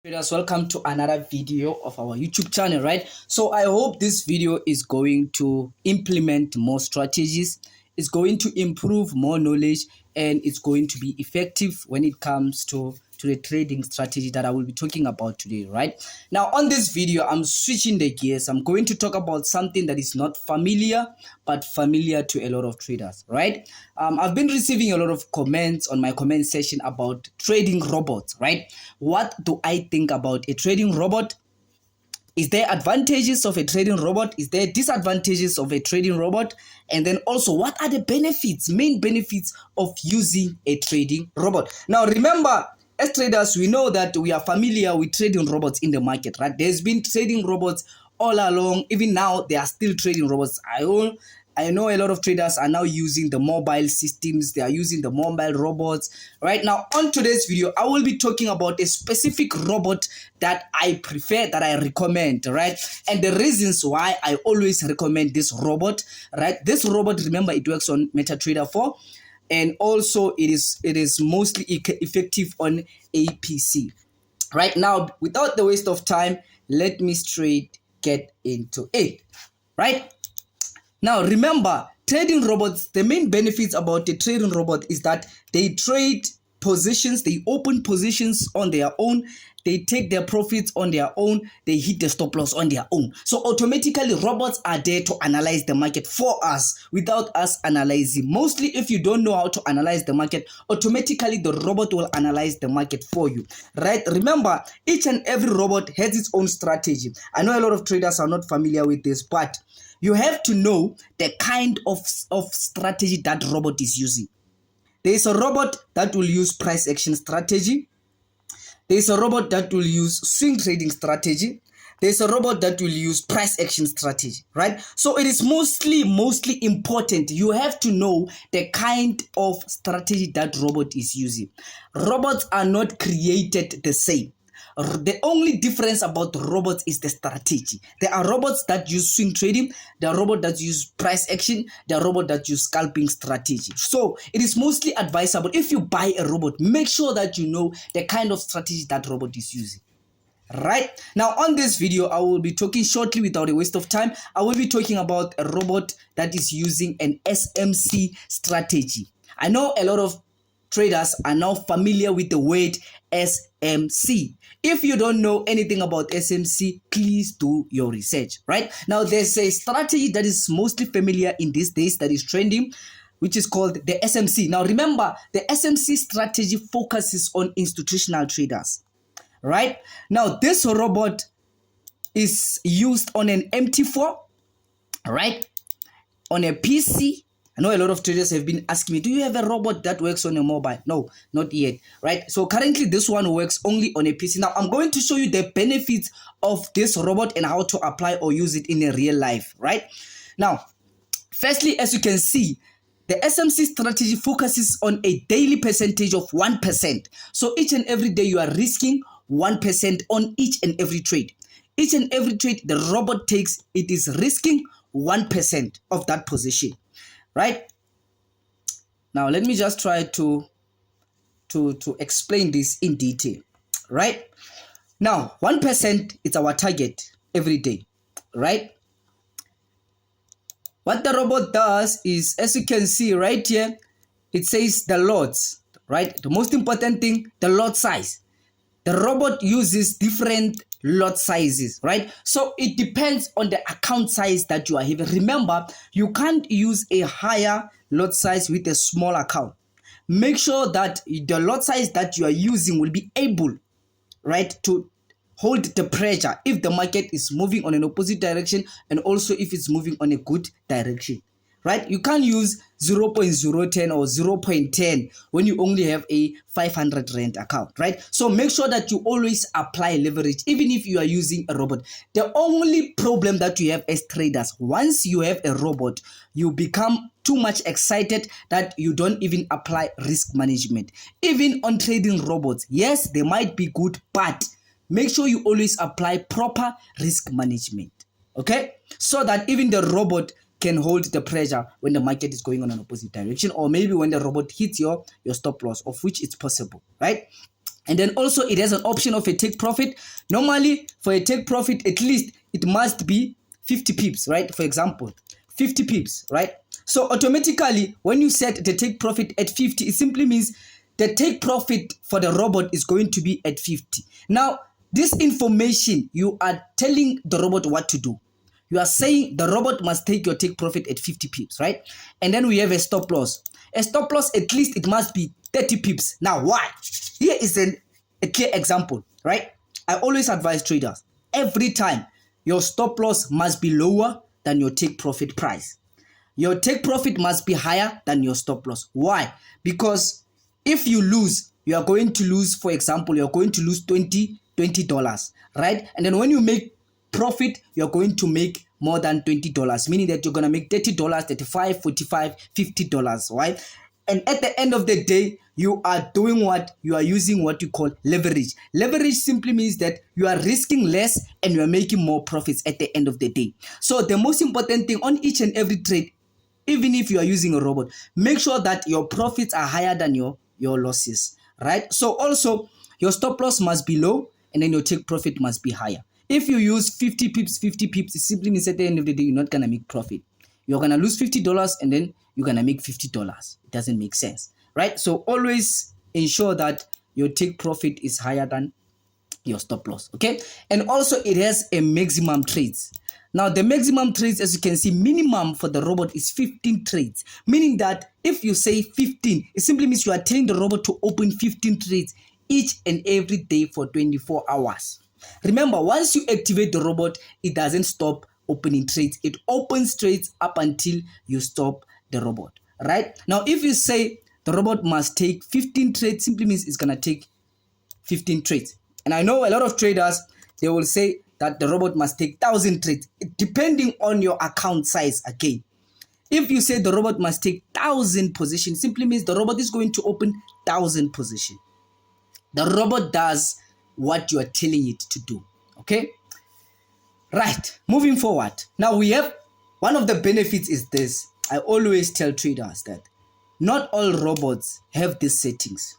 Traders, welcome to another video of our YouTube channel, right? So I hope this video is going to implement more strategies, it's going to improve more knowledge, and it's going to be effective when it comes to the trading strategy that I will be talking about today, right? Now on this video, I'm switching the gears. I'm going to talk about something that is not familiar, but familiar to a lot of traders, right? I've been receiving a lot of comments on my comment section about trading robots, right? What do I think about a trading robot? Is there advantages of a trading robot? Is there disadvantages of a trading robot? And then also, what are the benefits, main benefits of using a trading robot? Now, remember, as traders, we know that we are familiar with trading robots in the market, right? There's been trading robots all along. Even now, there are still trading robots. I know a lot of traders are now using the mobile systems. They are using the mobile robots. Right now, on today's video, I will be talking about a specific robot that I prefer, that I recommend, right? And the reasons why I always recommend this robot, right? This robot, remember, it works on MetaTrader 4, and also it is mostly effective on APC. Right now, without the waste of time, let me straight get into it, right? Now, remember, trading robots, the main benefits about a trading robot is that they trade positions, they open positions on their own, they take their profits on their own, they hit the stop loss on their own. So automatically, robots are there to analyze the market for us without us analyzing. Mostly, if you don't know how to analyze the market, automatically the robot will analyze the market for you, right? Remember, each and every robot has its own strategy. I know a lot of traders are not familiar with this, but you have to know the kind of strategy that robot is using. There is a robot that will use price action strategy. There is a robot that will use swing trading strategy. There is a robot that will use price action strategy, right? So it is mostly important. You have to know the kind of strategy that robot is using. Robots are not created the same. The only difference about robots is the strategy. There are robots that use swing trading, there are robots that use price action, there are robots that use scalping strategy. So it is mostly advisable, if you buy a robot, make sure that you know the kind of strategy that robot is using. Right now, on this video, I will be talking shortly without a waste of time. I will be talking about a robot that is using an SMC strategy. I know a lot of traders are now familiar with the word SMC. If you don't know anything about SMC, please do your research, right? Now, there's a strategy that is mostly familiar in these days that is trending, which is called the SMC. Now, remember, the SMC strategy focuses on institutional traders, right? Now, this robot is used on an MT4, right? On a PC. I know a lot of traders have been asking me, do you have a robot that works on a mobile? No, not yet, right? So currently this one works only on a PC. Now I'm going to show you the benefits of this robot and how to apply or use it in a real life, right? Now, firstly, as you can see, the SMC strategy focuses on a daily percentage of 1%. So each and every day you are risking 1% on each and every trade. Each and every trade the robot takes, it is risking 1% of that position. Right now, let me just try to explain this in detail. Right now, 1% is our target every day. Right, what the robot does is, as you can see right here, it says the lots. Right, the most important thing, the lot size. The robot uses different lot sizes, right? So it depends on the account size that you are having. Remember, you can't use a higher lot size with a small account. Make sure that the lot size that you are using will be able, right, to hold the pressure if the market is moving on an opposite direction, and also if it's moving on a good direction. Right, you can't use 0.010 or 0.10 when you only have a 500 rand account, right? So make sure that you always apply leverage, even if you are using a robot. The only problem that you have as traders, once you have a robot, you become too much excited that you don't even apply risk management. Even on trading robots, yes, they might be good, but make sure you always apply proper risk management, okay? So that even the robot can hold the pressure when the market is going on an opposite direction, or maybe when the robot hits your stop loss, of which it's possible, right? And then also it has an option of a take profit. Normally for a take profit, at least it must be 50 pips, right? For example, 50 pips, right? So automatically when you set the take profit at 50, it simply means the take profit for the robot is going to be at 50. Now, this information, you are telling the robot what to do. You are saying the robot must take your take profit at 50 pips, right? And then we have a stop loss. A stop loss, at least it must be 30 pips. Now, why? Here is a clear example, right? I always advise traders, every time your stop loss must be lower than your take profit price. Your take profit must be higher than your stop loss. Why? Because if you lose, you are going to lose, for example, you're going to lose $20, right? And then when you make profit, you're going to make more than $20, meaning that you're going to make $30, $35, $45, $50, right? And at the end of the day, you are doing what? You are using what you call leverage. Leverage simply means that you are risking less and you are making more profits at the end of the day. So the most important thing on each and every trade, even if you are using a robot, make sure that your profits are higher than your losses, right? So also your stop loss must be low and then your take profit must be higher. If you use 50 pips, it simply means at the end of the day, you're not going to make profit. You're going to lose $50 and then you're going to make $50. It doesn't make sense, right? So always ensure that your take profit is higher than your stop loss, okay? And also it has a maximum trades. Now the maximum trades, as you can see, minimum for the robot is 15 trades, meaning that if you say 15, it simply means you are telling the robot to open 15 trades each and every day for 24 hours. Remember, once you activate the robot, it doesn't stop opening trades. It opens trades up until you stop the robot, right? Now, if you say the robot must take 15 trades, simply means it's going to take 15 trades. And I know a lot of traders, they will say that the robot must take 1,000 trades, depending on your account size again. If you say the robot must take 1,000 positions, simply means the robot is going to open 1,000 positions. The robot does what you are telling it to do, okay? Right, moving forward. Now we have, one of the benefits is this. I always tell traders that not all robots have these settings.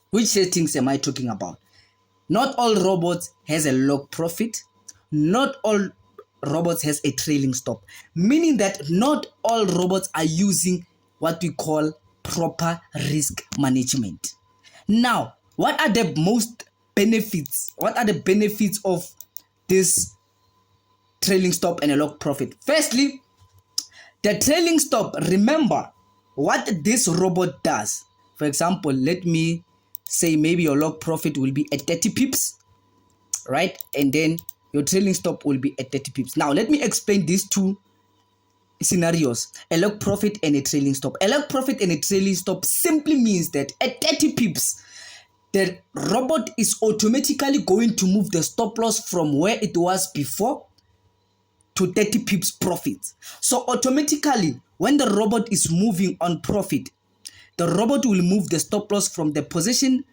Which settings am I talking about? Not all robots has a log profit. Not all robots has a trailing stop. Meaning that not all robots are using what we call proper risk management. Now, what are the most benefits? What are the benefits of this trailing stop and a log profit? Firstly, the trailing stop, remember what this robot does. For example, let me say maybe your log profit will be at 30 pips, right? And then your trailing stop will be at 30 pips. Now, let me explain these two scenarios, a log profit and a trailing stop. A log profit and a trailing stop simply means that at 30 pips, the robot is automatically going to move the stop loss from where it was before to 30 pips profit. So automatically, when the robot is moving on profit, the robot will move the stop loss from the position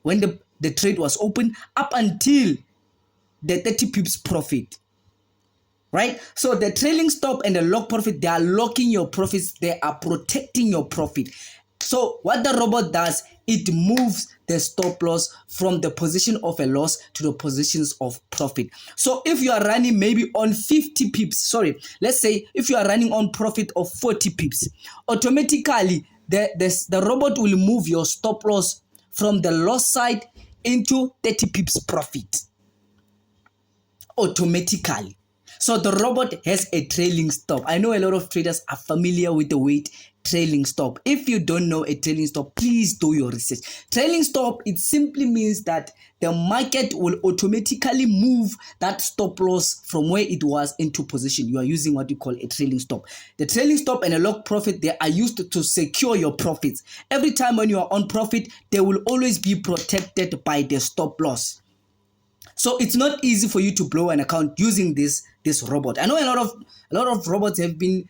when the trade was open up until the 30 pips profit, right? So the trailing stop and the log profit, they are locking your profits, they are protecting your profit. So what the robot does, it moves the stop loss from the position of a loss to the positions of profit. So if you are running maybe on 50 pips, let's say if you are running on profit of 40 pips, automatically the robot will move your stop loss from the loss side into 30 pips profit automatically. So the robot has a trailing stop. I know a lot of traders are familiar with the word trailing stop. If you don't know a trailing stop, please do your research. Trailing stop, it simply means that the market will automatically move that stop loss from where it was into position. You are using what you call a trailing stop. The trailing stop and a log profit, they are used to secure your profits. Every time when you are on profit, they will always be protected by the stop loss. So it's not easy for you to blow an account using this robot. I know a lot of robots have been,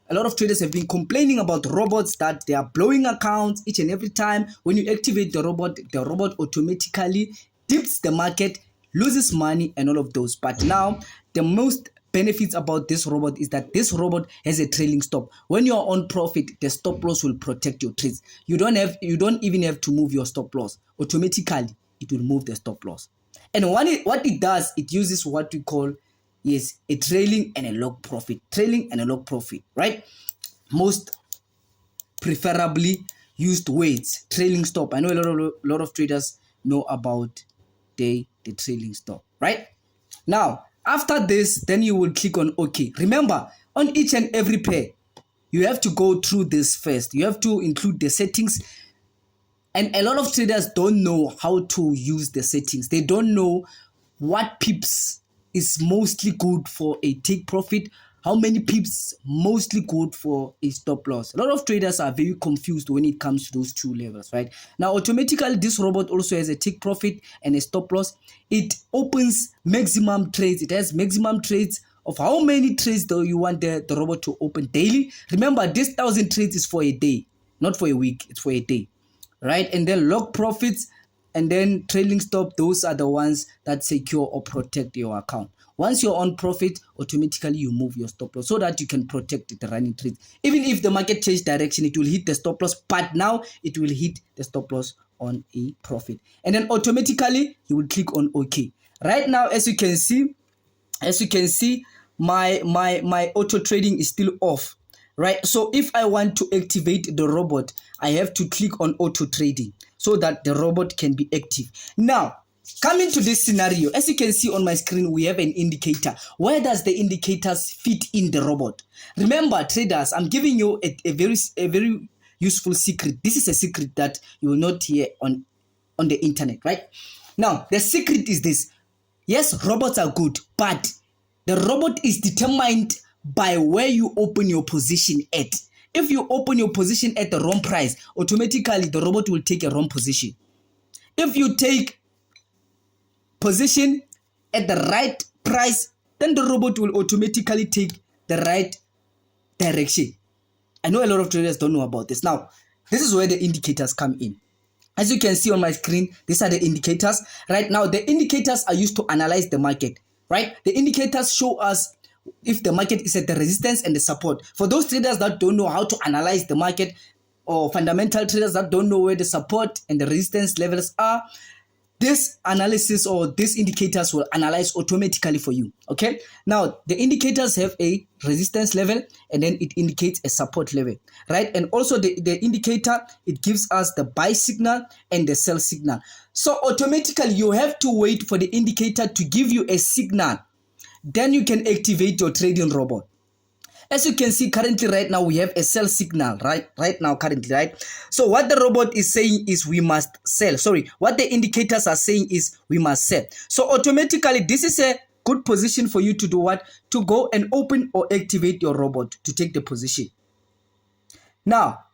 a lot of traders have been complaining about robots that they are blowing accounts each and every time. When you activate the robot automatically dips the market, loses money and all of those. But now the most benefits about this robot is that this robot has a trailing stop. When you are on profit, the stop loss will protect your trades. You don't even have to move your stop loss. Automatically, it will move the stop loss. And what it does, it uses what we call a trailing and a log profit. Trailing and a log profit, right? Most preferably used weights, trailing stop. I know a lot of traders know about the trailing stop, right? Now, after this, then you will click on OK. Remember, on each and every pair, you have to go through this first. You have to include the settings. And a lot of traders don't know how to use the settings. They don't know what pips is mostly good for a take profit, how many pips mostly good for a stop loss. A lot of traders are very confused when it comes to those two levels, right? Now, automatically, this robot also has a take profit and a stop loss. It opens maximum trades. It has maximum trades of how many trades do you want the robot to open daily. Remember, this 1,000 trades is for a day, not for a week. It's for a day, right? And then log profits and then trailing stop, those are the ones that secure or protect your account. Once you're on profit, automatically you move your stop loss so that you can protect the running trades. Even if the market change direction, it will hit the stop loss, but now it will hit the stop loss on a profit. And then automatically you will click on OK. Right now, as you can see, my auto trading is still off, right? So if I want to activate the robot, I have to click on auto trading so that the robot can be active. Now, coming to this scenario, as you can see on my screen, we have an indicator. Where does the indicators fit in the robot? Remember, traders, I'm giving you a very useful secret. This is a secret that you will not hear on the internet, right? Now, the secret is this. Yes, robots are good, but the robot is determined by where you open your position at. If you open your position at the wrong price, automatically the robot will take a wrong position. If you take position at the right price, then the robot will automatically take the right direction. I know a lot of traders don't know about this. Now, this is where the indicators come in. As you can see on my screen, these are the indicators. Right now, the indicators are used to analyze the market, right? The indicators show us if the market is at the resistance and the support. For those traders that don't know how to analyze the market, or fundamental traders that don't know where the support and the resistance levels are, this analysis or these indicators will analyze automatically for you. Okay, now the indicators have a resistance level and then it indicates a support level, right? And also the indicator, it gives us the buy signal and the sell signal. So automatically you have to wait for the indicator to give you a signal, then you can activate your trading robot. As you can see currently right now, we have a sell signal, right now currently, right? So what the robot is saying is we must sell. Sorry, what the indicators are saying is we must sell. So automatically, this is a good position for you to do what? To go and open or activate your robot to take the position. Now,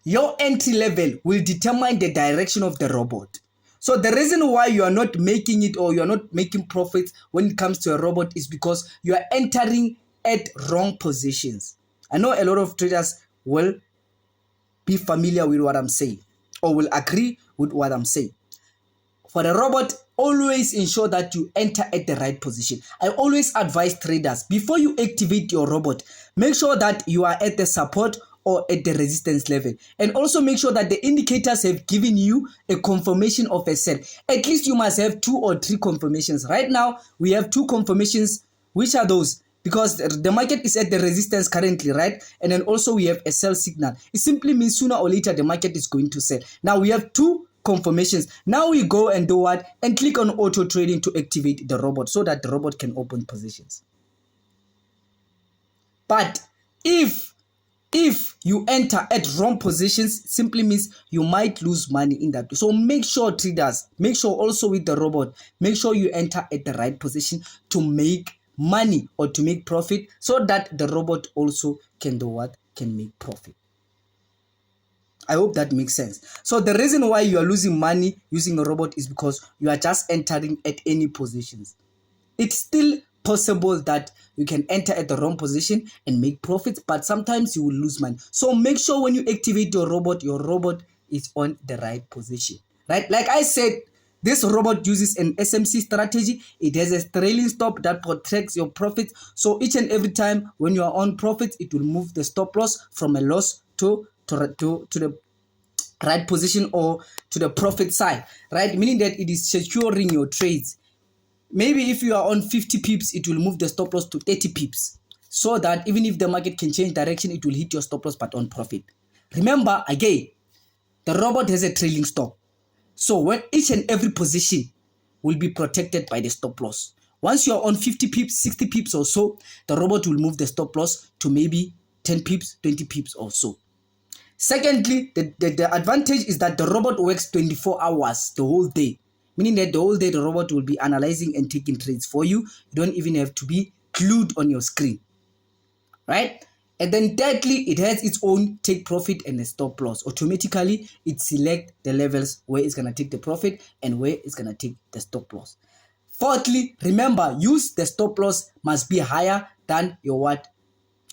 your entry level will determine the direction of the robot. So the reason why you are not making it or you are not making profits when it comes to a robot is because you are entering at wrong positions. I know a lot of traders will be familiar with what I'm saying or will agree with what I'm saying. For the robot, always ensure that you enter at the right position. I always advise traders, before you activate your robot, make sure that you are at the support or at the resistance level. And also make sure that the indicators have given you a confirmation of a sell. At least you must have 2 or 3 confirmations. Right now, we have 2 confirmations. Which are those? Because the market is at the resistance currently, right? And then also we have a sell signal. It simply means sooner or later the market is going to sell. Now we have 2 confirmations. Now we go and do what? And click on auto trading to activate the robot so that the robot can open positions. But if you enter at wrong positions, simply means you might lose money in that. So make sure traders, make sure also with the robot, make sure you enter at the right position to make money or to make profit so that the robot also can do what? Can make profit. I hope that makes sense. So the reason why you are losing money using a robot is because you are just entering at any positions. It's still possible that you can enter at the wrong position and make profits, but sometimes you will lose money. So make sure when you activate your robot is on the right position, right? Like I said, This robot uses an SMC strategy. It has a trailing stop that protects your profits. So each and every time when you are on profits, it will move the stop loss from a loss to the right position or to the profit side, right? Meaning that it is securing your trades. Maybe if you are on 50 pips, it will move the stop loss to 30 pips, so that even if the market can change direction, it will hit your stop loss but on profit. Remember, again, the robot has a trailing stop. So when each and every position will be protected by the stop loss. Once you are on 50 pips, 60 pips or so, the robot will move the stop loss to maybe 10 pips, 20 pips or so. Secondly, the advantage is that the robot works 24 hours the whole day, meaning that the whole day the robot will be analyzing and taking trades for you. You don't even have to be glued on your screen, right? And then thirdly, it has its own take profit and a stop loss. Automatically, it selects the levels where it's going to take the profit and where it's going to take the stop loss. Fourthly, remember, use the stop loss must be higher than your what?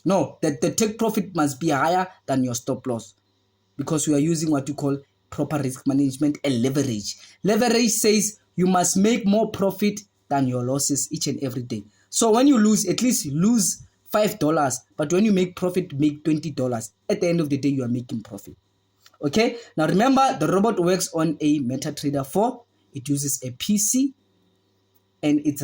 No, the take profit must be higher than your stop loss, because we are using what you call proper risk management and leverage. Leverage says you must make more profit than your losses each and every day. So when you lose, at least lose $5, but when you make profit, make $20. At the end of the day, you are making profit. Okay, now remember, the robot works on a MetaTrader 4. It uses a PC, and it's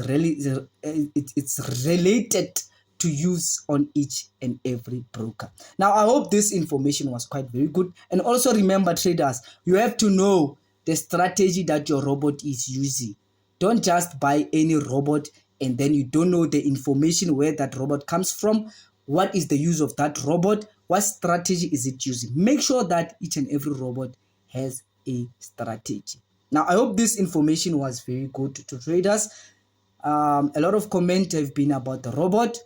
related to use on each and every broker. Now, I hope this information was quite very good. And also remember, traders, you have to know the strategy that your robot is using. Don't just buy any robot and then you don't know the information where that robot comes from. What is the use of that robot? What strategy is it using? Make sure that each and every robot has a strategy. Now, I hope this information was very good to traders. A lot of comments have been about the robot.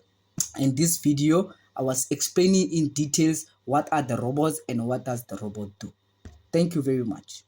In this video, I was explaining in details what are the robots and what does the robot do. Thank you very much.